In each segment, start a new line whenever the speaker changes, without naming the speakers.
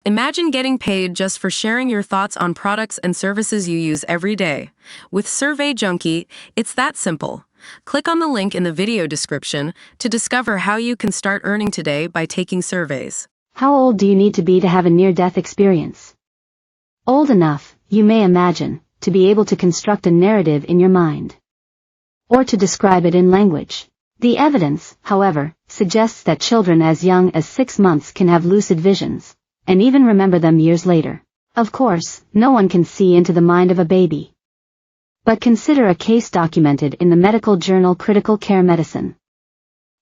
Imagine getting paid just for sharing your thoughts on products and services you use every day. With Survey Junkie, it's that simple. Click on the link in the video description to discover how you can start earning today by taking surveys.
How old do you need to be to have a near-death experience? Old enough, you may imagine, to be able to construct a narrative in your mind, or to describe it in language. The evidence, however, suggests that children as young as 6 months can have lucid visions, and even remember them years later. Of course, no one can see into the mind of a baby. But consider a case documented in the medical journal Critical Care Medicine.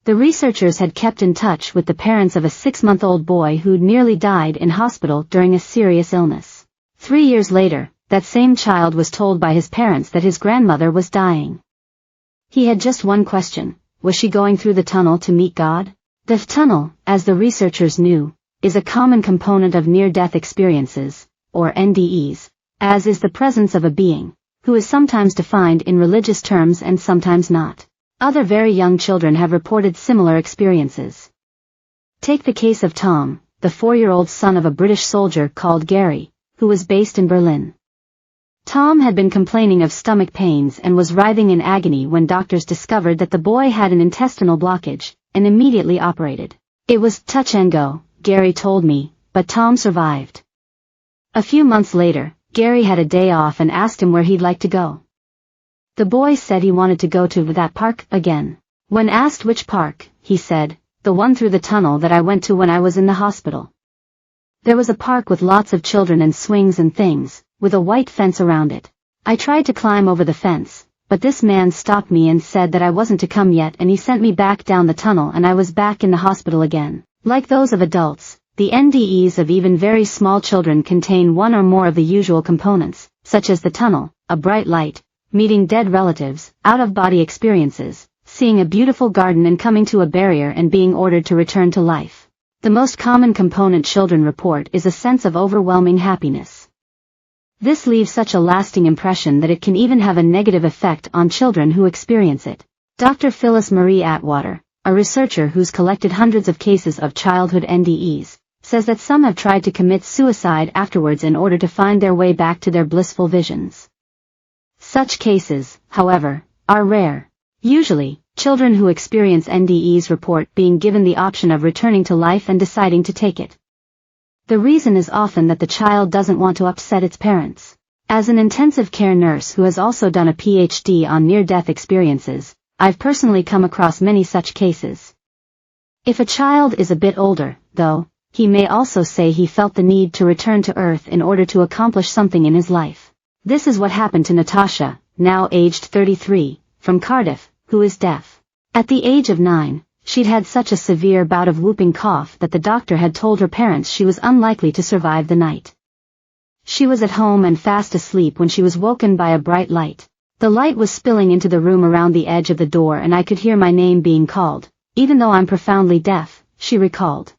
The researchers had kept in touch with the parents of a 6-month-old boy who'd nearly died in hospital during a serious illness. 3 years later, that same child was told by his parents that his grandmother was dying. He had just one question: was she going through the tunnel to meet God? The tunnel, as the researchers knew, is a common component of near-death experiences, or NDEs, as is the presence of a being, who is sometimes defined in religious terms and sometimes not. Other very young children have reported similar experiences. Take the case of Tom, the 4-year-old son of a British soldier called Gary, who was based in Berlin. Tom had been complaining of stomach pains and was writhing in agony when doctors discovered that the boy had an intestinal blockage, and immediately operated. It was touch and go, Gary told me, but Tom survived. A few months later, Gary had a day off and asked him where he'd like to go. The boy said he wanted to go to that park again. When asked which park, he said, "The one through the tunnel that I went to when I was in the hospital." There was a park with lots of children and swings and things, with a white fence around it. I tried to climb over the fence, but this man stopped me and said that I wasn't to come yet, and he sent me back down the tunnel and I was back in the hospital again. Like those of adults, the NDEs of even very small children contain one or more of the usual components, such as the tunnel, a bright light, meeting dead relatives, out-of-body experiences, seeing a beautiful garden and coming to a barrier and being ordered to return to life. The most common component children report is a sense of overwhelming happiness. This leaves such a lasting impression that it can even have a negative effect on children who experience it. Dr. Phyllis Marie Atwater, a researcher who's collected hundreds of cases of childhood NDEs, says that some have tried to commit suicide afterwards in order to find their way back to their blissful visions. Such cases, however, are rare. Usually, children who experience NDEs report being given the option of returning to life and deciding to take it. The reason is often that the child doesn't want to upset its parents. As an intensive care nurse who has also done a PhD on near-death experiences, I've personally come across many such cases. If a child is a bit older, though, he may also say he felt the need to return to Earth in order to accomplish something in his life. This is what happened to Natasha, now aged 33, from Cardiff, who is deaf. At the age of 9, she'd had such a severe bout of whooping cough that the doctor had told her parents she was unlikely to survive the night. She was at home and fast asleep when she was woken by a bright light. The light was spilling into the room around the edge of the door and I could hear my name being called, even though I'm profoundly deaf, she recalled.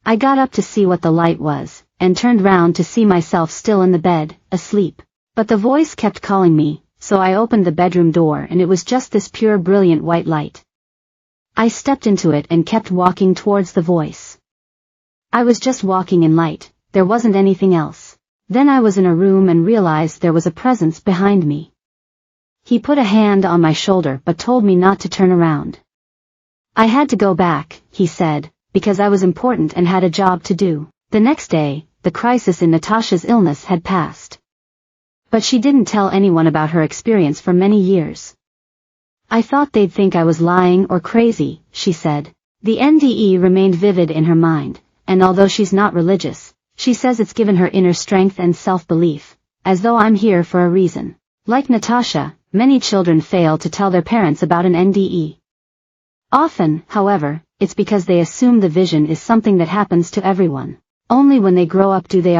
I got up to see what the light was, and turned round to see myself still in the bed, asleep. But the voice kept calling me, so I opened the bedroom door and it was just this pure brilliant white light. I stepped into it and kept walking towards the voice. I was just walking in light, there wasn't anything else. Then I was in a room and realized there was a presence behind me. He put a hand on my shoulder but told me not to turn around. I had to go back, he said, because I was important and had a job to do. The next day, the crisis in Natasha's illness had passed. But she didn't tell anyone about her experience for many years. I thought they'd think I was lying or crazy, she said. The NDE remained vivid in her mind, and although she's not religious, she says it's given her inner strength and self-belief, as though I'm here for a reason. Like Natasha, many children fail to tell their parents about an NDE. Often, however, it's because they assume the vision is something that happens to everyone. Only when they grow up do they